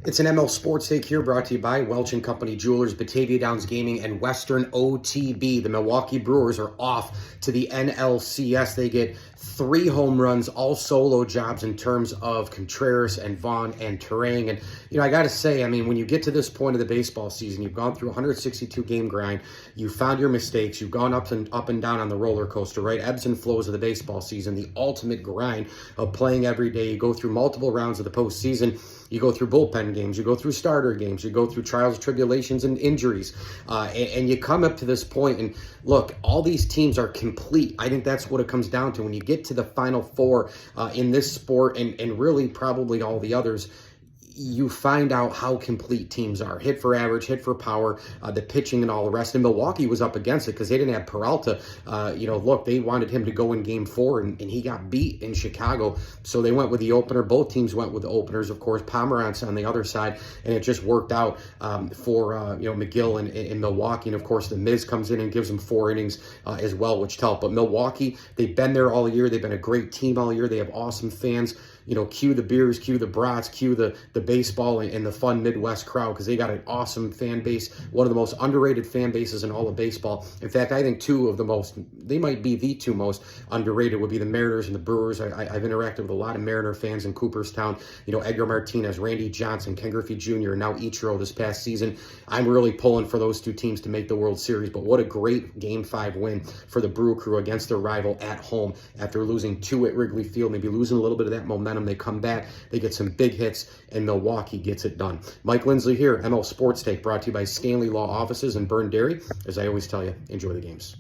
It's an ML Sports Take here, brought to you by Welch & Company Jewelers, Batavia Downs Gaming, and Western OTB. The Milwaukee Brewers are off to the NLCS. They get 3 home runs, all solo jobs in terms of Contreras and Vaughn and Terang. And, I got to say, when you get to this point of the baseball season, you've gone through a 162-game grind, you found your mistakes, you've gone up and down on the roller coaster, right? Ebbs and flows of the baseball season, the ultimate grind of playing every day. You go through multiple rounds of the postseason. You go through bullpen games, you go through starter games, you go through trials, tribulations, and injuries, and you come up to this point, and look, all these teams are complete. I think that's what it comes down to. When you get to the Final Four in this sport, and really probably all the others, you find out how complete teams are. Hit for average, hit for power, the pitching and all the rest. And Milwaukee was up against it because they didn't have Peralta. Look, they wanted him to go in Game 4, and he got beat in Chicago. So they went with the opener. Both teams went with the openers, of course. Pomerantz on the other side, and it just worked out for McGill and Milwaukee. And, of course, the Miz comes in and gives them 4 innings as well, which helped. But Milwaukee, they've been there all year. They've been a great team all year. They have awesome fans. Cue the beers, cue the brats, cue the baseball and the fun Midwest crowd, because they got an awesome fan base, one of the most underrated fan bases in all of baseball. In fact, I think they might be the 2 most underrated would be the Mariners and the Brewers. I've interacted with a lot of Mariner fans in Cooperstown. Edgar Martinez, Randy Johnson, Ken Griffey Jr., and now Ichiro this past season. I'm really pulling for those 2 teams to make the World Series, but what a great Game 5 win for the Brew Crew against their rival at home after losing 2 at Wrigley Field, maybe losing a little bit of that momentum. They come back, they get some big hits, and Milwaukee gets it done. Mike Lindsley here, ML Sports Take, brought to you by Stanley Law Offices in Burn Dairy. As I always tell you, enjoy the games.